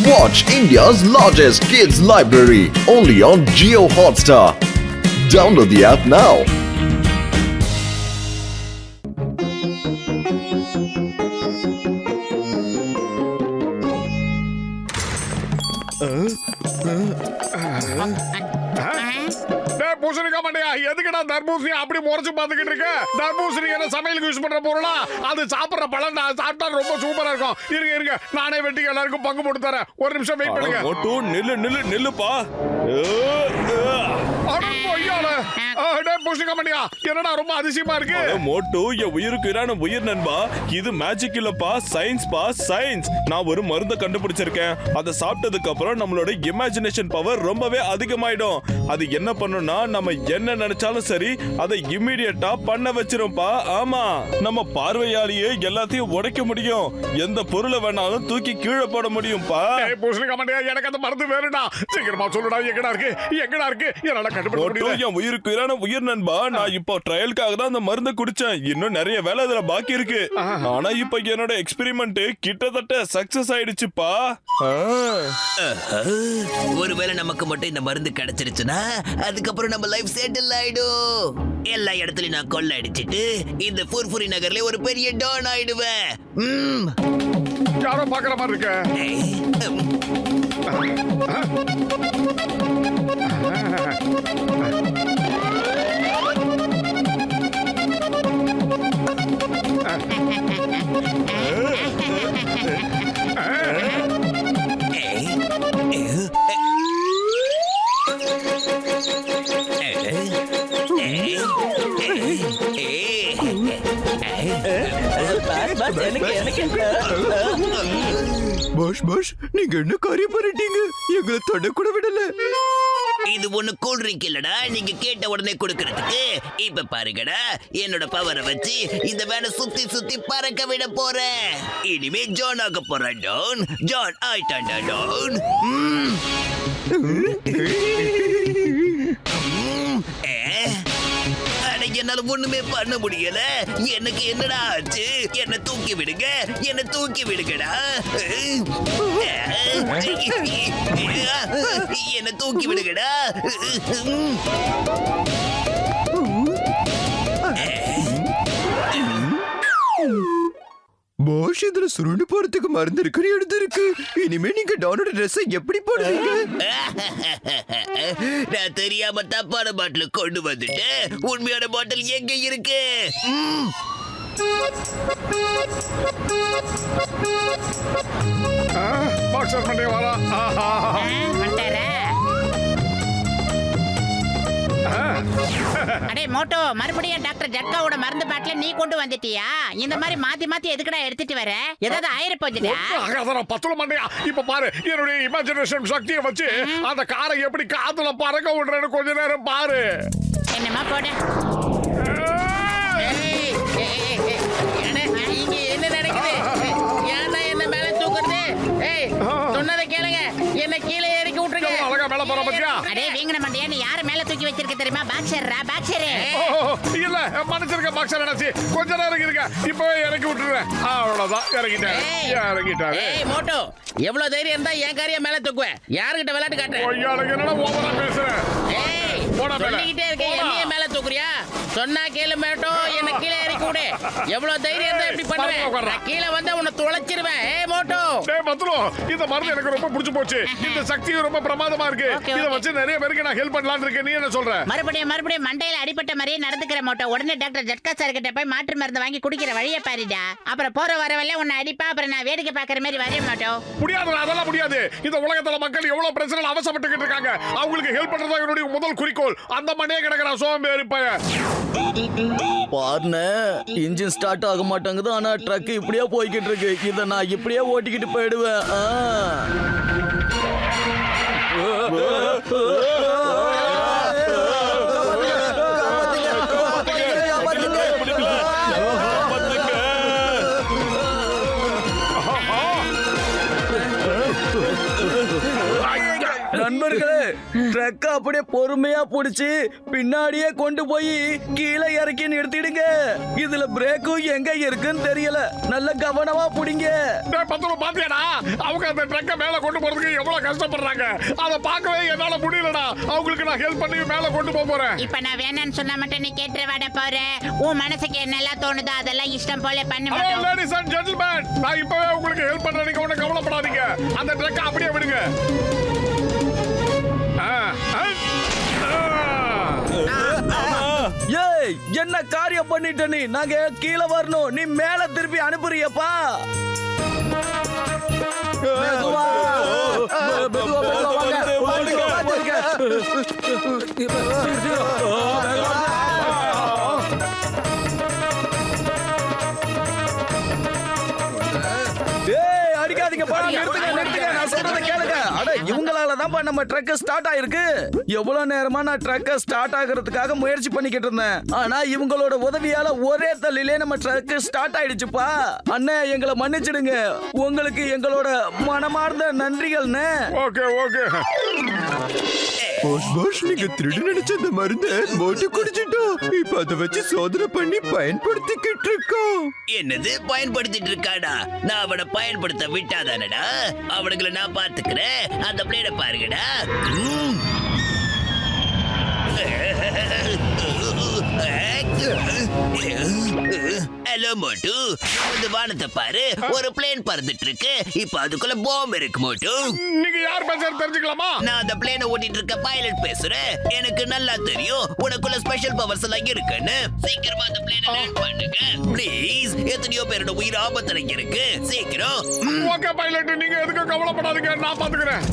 Watch India's largest kids library only on Jio Hotstar. Download the app now. பூசணிக்கா மாட்டியா எதுக்குடா தர்பூசணி அப்படி முறைச்சு பாத்துக்கிட்டு இருக்க? தர்பூசணி என்ன சமையலுக்கு யூஸ் பண்ற பொருளா? அது சாப்பிடுற பழம் சாப்பிட்டா ரொம்ப சூப்பரா இருக்கும். இருங்க நானே வெட்டி எல்லாருக்கும் பங்கு போட்டு தரேன். ஒரு நிமிஷம் வெயிட் பண்ணுங்க. மோட்டு நில்லுப்பா. என்னடா ரொம்ப அதிசயமா இருக்கு. மோட்டு என் உயிருக்கு உயிர் நண்பா. இது மேஜிக் இல்லப்பா, சயின்ஸ் பா, சயின்ஸ். நான் ஒரு மருந்தை கண்டுபிடிச்சிருக்கேன். அதை சாப்பிட்டதுக்கு அப்புறம் நம்மளோட இமேஜினேஷன் பவர் ரொம்பவே அதிகமாயிடும். அது என்ன பண்ணும்னா நம்ம என்ன நினைச்சாலும் சரி அதை இமிடியேட்டா பண்ண வச்சிரும்பா. ஆமா, நம்ம பார்வையாலேயே எல்லாத்தையும் உடைக்க முடியும். எந்த பொருளை வேணாலும் தூக்கி கீழே போட முடியும்பா. எனக்கு அந்த மருந்து வேணும்டா. சீக்கிரமா சொல்லுடா, எங்கடா இருக்கு என்னால கண்டுபிடிக்க முடியல. என் உயிருக்கு உயிர் நண்பா, நான் இப்போ ட்ரையலுக்காக தான் அந்த மருந்தை குடிச்சேன். இன்னும் நிறைய வேலை அதுல பாக்கி இருக்கு. ஆனா இப்ப என்னோட எக்ஸ்பெரிமெண்ட் கிட்டத்தட்ட சக்சஸ் ஆயிடுச்சுப்பா. ஒருவேளை நமக்கு மட்டும் இந்த மருந்து கிடைச்சிருச்சுன்னா அதுக்கப்புறம் நம்ம லைஃப் செட்டில் ஆயிடும். எல்லா இடத்துலயும் நான் கொள்ள அடிச்சிட்டு இந்த ஃபுர்ஃபுரி நகர்ல ஒரு பெரிய டான் ஆயிடுவேன். யாரோ பாக்குற மாதிரி இருக்க. பாஷ் நீங்க என்ன காரியம் பண்ணிட்டீங்க? எங்களை தொட கூட விடல. இது ஒண்ணு கூல் ட்ரிங்க் இல்லடா, நீங்க கேட்ட உடனே கொடுக்கறதுக்கு. இப்ப பாருங்கடா, என்னோட பவரை வச்சு இந்த வேனை சுத்தி சுத்தி பறக்க விட போறேன். இனிமே ஜான் ஆக போறேன். டவுன் ஜான் ஆயிட்டான்டா டவுன். என்னால ஒண்ணுமே பண்ண முடியல. எனக்கு என்னடா ஆச்சு? என்ன தூக்கி விடுங்க, என்ன தூக்கி விடுங்கடா. என்ன தூக்கி விடுங்கடா. பாஷ், இதுல சுருண்டு போறதுக்கு மருந்து இருக்குன்னு எடுத்திருக்கு. இனிமே நீங்க டானோட ட்ரெஸ்ஸை எப்படி போடுவீங்க? நான் தெரியாம தப்பான பாட்டில் கொண்டு வந்துட்டேன். உண்மையான பாட்டில் எங்க இருக்கு? பாக்ஸர் பண்ணி வரா. அடே மோட்டோ, மறுபடியும் டாக்டர் ஜட்காவோட மருந்து பாட்டில நீ கொண்டு வந்துட்டியா? இந்த மாதிரி மாத்தி மாத்தி எதுக்குடா எடுத்துட்டு வர? ஏதாவது ஆயிரப்போச்சுடா. பத்துல மண்டையா. இப்ப பாரு, என்னுடைய இமேஜினேஷன் சக்தியை வச்சு அந்த காரை எப்படி காத்துல பறக்க விடுறேன்னு கொஞ்ச நேரம் பாரு. என்னமா போட இங்க என்ன நடக்குது? ஏன்டா என்ன மேல தூக்குறது? ஏய், சொன்னதை கேளுங்க, என்ன கீழே இறக்கி விட்டுருங்க. அழகா மேல போற பத்தியா? அடே வீங்கன மண்டையா, நீ யார மேல தூக்கி வச்சிருக்க தெரியுமா? பாக்ஸர்ரா, பாக்ஸர். இல்ல மனுஷருக்க பாக்ஸர் என்னாச்சு? கொஞ்ச நேரம் இருக்க, இப்பவே இறக்கி விட்டுறேன். அவ்வளவுதான், இறங்கிட்டாரு. ஏய் மோட்டோ, எவ்வளவு தைரியம் இருந்தா என் காரிய மேல தூக்குவேன்? யாருகிட்ட விளையாட்டு காட்டுறேன்? ஒய்யாளுக்கு என்னடா ஓவரா பேசுறேன். ஏய், சொல்லிக்கிட்டே இருக்கேன், என்னைய மேல தூக்குறியா? சொன்னா கேளு மேட்டோ, என்ன கீழே இறக்கி விடு. எவ்வளவு தைரியம் இருந்தா இப்படி பண்ணுவேன்? நான் கீழே வந்து உன்னை துளைச்சிருவேன். ஏய் மோட்டோ. டேய் பத்லு, இந்த மருந்து எனக்கு ரொம்ப பிடிச்சு போச்சு. இந்த சக்தி ரொம்ப பிரமாதமா இருக்கு. இத வச்சு நிறைய பேருக்கு நான் ஹெல்ப் பண்ணலாம்னு இருக்கேன். நீ என்ன சொல்ற? மறுபடியும் மண்டையில அடிபட்ட மாதிரியே நடந்துக்கிற மோட்டோ. உடனே டாக்டர் ஜட்கா சார் கிட்ட போய் மாற்று மருந்து வாங்கி குடிக்கிற வழியை பாருடா. அப்புறம் போற வரவெல்லாம் உன்னை அடிப்பா, அப்புறம் நான் வேடிக்கை பாக்குற மாதிரி வரேன் மோட்டோ. முடியாது, அதெல்லாம் முடியாது. இந்த உலகத்துல மக்கள் எவ்வளவு பிரச்சனை அவசப்பட்டுக்கிட்டு இருக்காங்க. அவங்களுக்கு ஹெல்ப் பண்றதா என்னுடைய முதல் குறிக்கோள். அந்த மண்டையே கிடக்குற சோம்பேறி பையன். பாருங்க, இன்ஜின் ஸ்டார்ட் ஆக மாட்டேங்குது. ஆனா ட்ரக் இப்படியே போய்கிட்டு இருக்கு. இதை நான் இப்படியே ஓட்டிக்கிட்டு போயிடுவேன். நண்பா நண்பர்களே, ட்ரக் அப்படியே பொறுமையா புடிச்சு பின்னாடியே கொண்டு போய் கீழே இறக்கி நிறுத்திடுங்க. இதுல பிரேக்கும் எங்க இருக்குன்னு தெரியல. நல்ல கவனமா புடிங்க. டேய் பத்துரு பாத்தியாடா, அவங்க அந்த ட்ரக்க மேல கொண்டு போறதுக்கு எவ்வளவு கஷ்டப்படுறாங்க. அத பார்க்கவே என்னால முடியலடா. அவங்களுக்கு நான் ஹெல்ப் பண்ணி மேல கொண்டு போறேன். இப்ப நான் வேணான்னு சொன்னா மட்டும் நீ கேட்டு வாட போற. உன் மனசுக்கு என்னெல்லாம் தோணுதோ அதெல்லாம் இஷ்டம் போல பண்ண ஹலோ மாட்டோம். லேடிஸ் அண்ட் ஜென்டில்மேன், நான் இப்பவே உங்களுக்கு ஹெல்ப் பண்றேன். நீங்க ஒண்ணும் கவலைப்படாதீங்க. அந்த ட்ரக்க அப்படியே விடுங்க. ஏய், என்ன காரியம் பண்ணிட்ட நீ? நாங்க கீழே வரணும், நீ மேல திருப்பி அனுப்புறியப்பா. மெதுவா. மெதுவா வாங்க. ஏய், அடிக்காதீங்கப்பா. நிறுத்துங்க. நான் சொல்றதை கேளுங்க. அட, இவங்களால தான் நம்ம ட்ரக் ஸ்டார்ட் ஆயிருக்கு. எவ்வளவு நேரமா நான் ட்ரக் ஸ்டார்ட் ஆகிறதுக்காக முயற்சி பண்ணிக்கிட்டு இருந்தேன். ஆனா இவங்களோட உதவியால ஒரே தள்ளிலே நம்ம ட்ரக் ஸ்டார்ட் ஆயிடுச்சுப்பா. அண்ணே, எங்களை மன்னிச்சிடுங்க. உங்களுக்கு எங்களோட மனமார்ந்த நன்றிகள்ண்ணே. Okay okay. பாஸ், நீங்க திருடி நினைச்ச அந்த மருந்த மோட்டு குடிச்சிட்டோம். இப்ப அதை வச்சு சோதனை பண்ணி பயன்படுத்திக்கிட்டு இருக்கோம். என்னது பயன்படுத்திட்டு இருக்காடா? நான் அவனை பயன்படுத்த விட்டாதானடா. அவனுங்களை நான் பாத்துக்கிறேன். அந்த பிளேட பாருங்கடா. ஹலோ மோட்டு, இந்த வானத்தை பாரு. ஒரு பிளேன் பறந்துட்டு இருக்கு. இப்ப அதுக்குள்ள பாம்பு இருக்கு மோட்டு. நீங்க யார் பேசுறது தெரிஞ்சுக்கலாமா? நான் அந்த பிளேனை ஓட்டிட்டு இருக்க பைலட் பேசுறேன். எனக்கு நல்லா தெரியும் உனக்குள்ள ஸ்பெஷல் பவர்ஸ் எல்லாம் இருக்குன்னு. சீக்கிரமா அந்த பிளேனை லேண்ட் பண்ணுங்க ப்ளீஸ். எத்தனையோ பேரோட உயிர் ஆபத்துல இருக்கு. சீக்கிரம். ஓகே பைலட், நீங்க எதுக்கும் கவலைப்படாதீங்க. நான் பாத்துக்கிறேன்.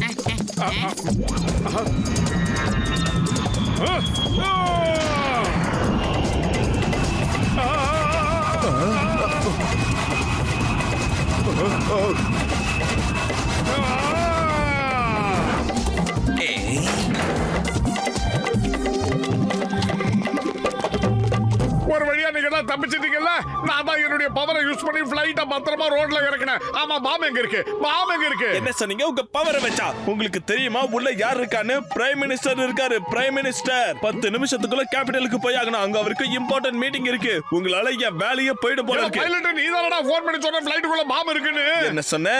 ஒரு வழியா நீங்க தான் தப்பிச்சிட்டீங்கல்ல. நான் தான் என்னுடைய பவரை யூஸ் பண்ணி ஃளைட்ட பத்திரமா ரோட்ல இறக்கினேன். ஆமா, பாம் எங்க இருக்கு? பாம் எங்க இருக்கு? என்ன சொன்னீங்க? உங்க பவரை வச்சா? உங்களுக்கு தெரியுமா உள்ள யார் இருக்கான்னு? பிரைம் மினிஸ்டர் இருக்காரு. பிரைம் மினிஸ்டர் 10 நிமிஷத்துக்குள்ள கேபிட்டலுக்கு போய் ஆகணும். அங்க அவருக்கு இம்பார்ட்டன்ட் மீட்டிங் இருக்கு. உங்களால என் வேலையே போயிட போல இருக்கு. பைலட், நீ தானடா ஃபோன் பண்ணி சொன்ன ஃளைட்டுக்குள்ள பாம் இருக்குன்னு. என்ன சொன்ன?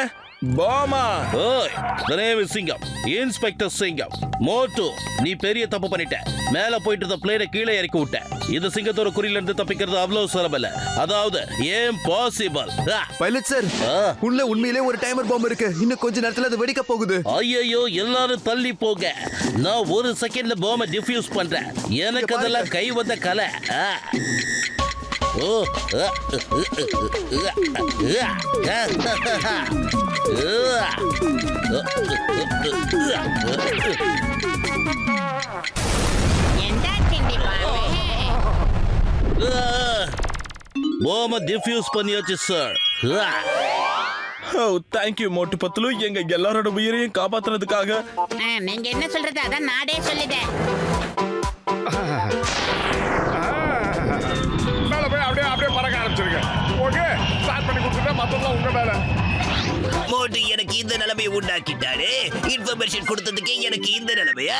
பாமா? ஓய், the name is சிங்கம், இன்ஸ்பெக்டர் சிங்கம். மோட்டு, நீ பெரிய தப்பு பண்ணிட்ட. மேல போயிட்டு இருந்த பிளேனை கீழே இறக்கி விட்ட. இது சிங்கத்தோட குறியில இருந்து தப்பிக்கிறது அவ்வளவு சுலபம் இல்ல. அதாவது இம்பாசிபிள். பைலட் சார், உள்ள உண்மையிலே ஒரு டைமர் பாம்பு இருக்கு. இன்னும் கொஞ்ச நேரத்துல அது வெடிக்க போகுது. ஐயோ, எல்லாரும் தள்ளி போக. நான் ஒரு செகண்ட்ல பாம்பை டிஃப்யூஸ் பண்றேன். எனக்கு அதெல்லாம் கை வந்த கலை. ஓ, எந்த திண்டி பாரு. பாம்பை டிஃப்யூஸ் பண்ணியாச்சு சார். ஓ, தேங்க் யூ மோட்டு பத்துலு, எங்க எல்லாரோட உயிரையும் காப்பாத்துறதுக்காக. நீங்க என்ன சொல்றது அதான் நாடே சொல்லுதேன். மேல போய் அப்படியே பறக்க ஆரம்பிச்சிருங்க. ஓகே, ஸ்டார்ட் பண்ணி கொடுத்துட்டா மத்ததெல்லாம் உங்க மேல. மோட்டு எனக்கு இந்த நிலைமையை உண்டாக்கிட்டாரு. இன்ஃபர்மேஷன் கொடுத்ததுக்கே எனக்கு இந்த நிலைமையா?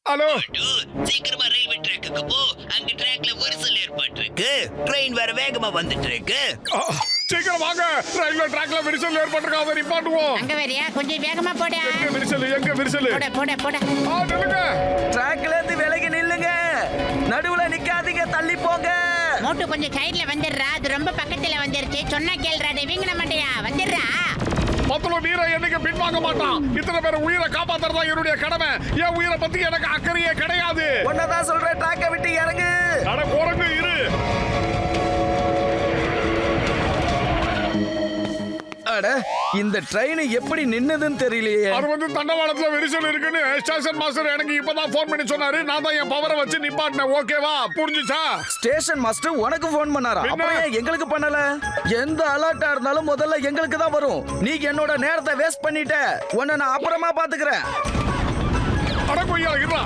ஹலோ, சீக்கிரமா ரயில்வே ட்ராக்குக்கு போ. அங்க ட்ராக்ல விரிசல் ஏற்பட்டிருக்கு. ட்ரெயின் வேற வேகமா வந்துட்டு இருக்கு. சீக்கிரம் வாங்க. ரயில்வே ட்ராக்ல விரிசல் ஏற்பட்டிருக்காத. அதை நிப்பாட்டுவோம். அங்க வரியா? கொஞ்சம் வேகமா போட. எங்க விரிசல்? போட. நில்லுங்க. ட்ராக்ல இருந்து விலகி நில்லுங்க. நடுவுல நிக்காதீங்க, தள்ளி போங்க. மோட்டு கொஞ்சம் சைடுல வந்துடுறா. அது ரொம்ப பக்கத்துல வந்துருச்சு. சொன்னா கேள்றா. வீங்கின மாட்டியா? வந்துடுறா. மொத்தம் வீர என்னைக்கு பின்வாங்க மாட்டான். இத்தனை பேர் உயிரை காப்பாத்துறதா என்னுடைய கடமை. என் உயிரை பத்தி எனக்கு அக்கறையே கிடையாது. ஒன்னதான் சொல்றேன், ட்ராக்கை விட்டு இறங்கு. அட குரங்கு, இரு. அட, இந்த ட்ரெயின் எப்படி நின்னதுன்னு தெரியலையே. அது தண்டவாளத்துல விரிசல் இருக்குன்னு ஸ்டேஷன் மாஸ்டர் எனக்கு இப்பதான் போன் பண்ணி சொன்னாரு. நான் தான் என் பவரை வச்சு நிப்பாட்டினேன். ஓகேவா? புரிஞ்சுச்சா? ஸ்டேஷன் மாஸ்டர் உனக்கு போன் பண்ணாரா? என்ன? அப்புறம் ஏன் எங்களுக்கு பண்ணல? எந்த அலர்ட்டா இருந்தாலும் முதல்ல எங்களுக்கு தான் வரும். நீ என்னோட நேரத்தை வேஸ்ட் பண்ணிட்ட. உன்னை நான் அப்புறமா பாத்துக்கிறேன். அட கொய்யா இருடா.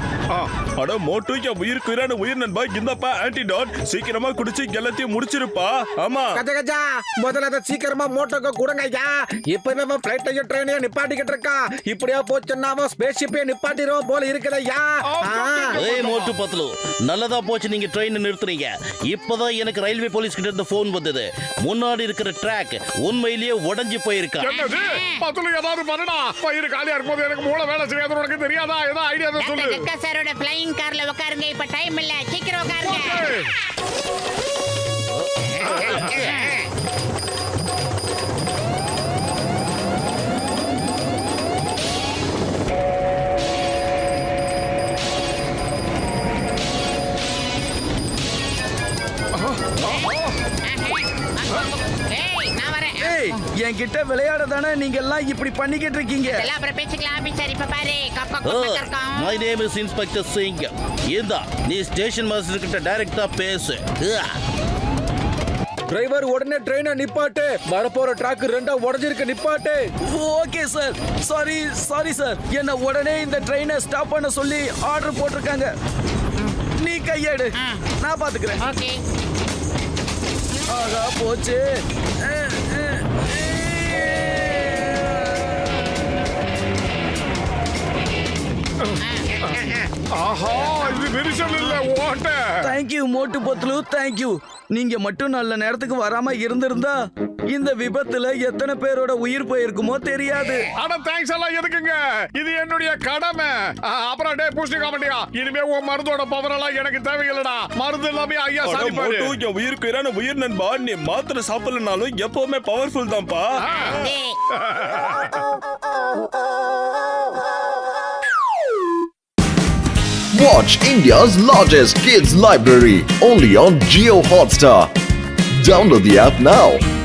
அட மோட்டு என் உயிருக்கு உயிரான உயிர் நண்பா இந்தப்பா ஆன்டிடாட் சீக்கிரமா குடிச்சு எல்லாத்தையும் முடிச்சிருப்பா ஆமா கஜா கஜா முதல்ல அதை சீக்கிரமா மோட்டோக்கு கொடுங்க ஐயா இப்பவே அவன் பிளைட்டையும் ட்ரெயினையும் நிப்பாட்டிக்கிட்டு இருக்கா இப்படியா போச்சுன்னா அவன் ஸ்பேஸ் ஷிப்பே நிப்பாட்டிடுவோம் போல இருக்குது ஐயா ஏய் மோட்டு பத்லு நல்லதா போச்சு நீங்க ட்ரெயின் நிறுத்துறீங்க இப்பதான் எனக்கு ரயில்வே போலீஸ் கிட்ட இருந்து போன் வந்தது முன்னாடி இருக்கிற ட்ராக் உண்மையிலேயே உடைஞ்சு போயிருக்கா என்னது பத்துல ஏதாவது பண்ணடா பயிர் காலியா இருக்கும்போது எனக்கு மூளை வேலை செய்யாது உனக்கு தெரியாதா ஏதோ ஐடியா தான் சொல்லு கக்கா சாரோட ஃப்ளையிங் கார்ல உட்காருங்க இப்ப டைம் இல்ல சீக்கிரம் உட்காருங்க ஏய் நான் வரேன் ஏய் என்கிட்ட விளையாட தானே நீங்க எல்லாம் இப்படி பண்ணிக்கிட்டு இருக்கீங்க இதெல்லாம் அப்புறம் பேசிக்கலாம் ஆபீசர் இப்ப பாரு கக்கா கக்கா மை நேம் இஸ் இன்ஸ்பெக்டர் சிங்கம் இந்தா நீ ஸ்டேஷன் மாஸ்டர் கிட்ட டைரக்டா பேசு டிரைவர் உடனே ட்ரெயினை நிப்பாட்டு வரப்போற ட்ராக் ரெண்டா உடஞ்சிருக்கு நிப்பாட்டு ஓகே சார் சாரி சார் என்ன உடனே இந்த ட்ரெயினை ஸ்டாப் பண்ண சொல்லி ஆர்டர் போட்டிருக்காங்க நீ கையெடு நான் பாத்துக்கிறேன் ஓகே ஆகா போச்சு ஆஹா இது விரிசல் இல்ல ஓட்ட தேங்க்யூ மோட்டு பத்லு தேங்க்யூ நீங்க மட்டும் நல்ல நேரத்துக்கு வராம இருந்திருந்தா இந்த விபத்துல எத்தனை பேரோட உயிர் போயிருக்குமோ தெரியாது அட தேங்க்ஸ் எல்லாம் எதுக்குங்க இது என்னுடைய கடமை அப்புறம் டே பூஸ்டி காமெடியா இனிமே உன் மருந்தோட பவர் எல்லாம் எனக்கு தேவையில்லடா மருந்து எல்லாமே ஐயா அட சாதிப்பாரு மோட்டு என் உயிருக்கு உயிரான உயிர் நண்பா நீ மாத்திரை சாப்பிடலனாலும் எப்பவுமே பவர்ஃபுல் தான்ப்பா Watch India's largest kids library only on Geo Hotstar. Download the app now.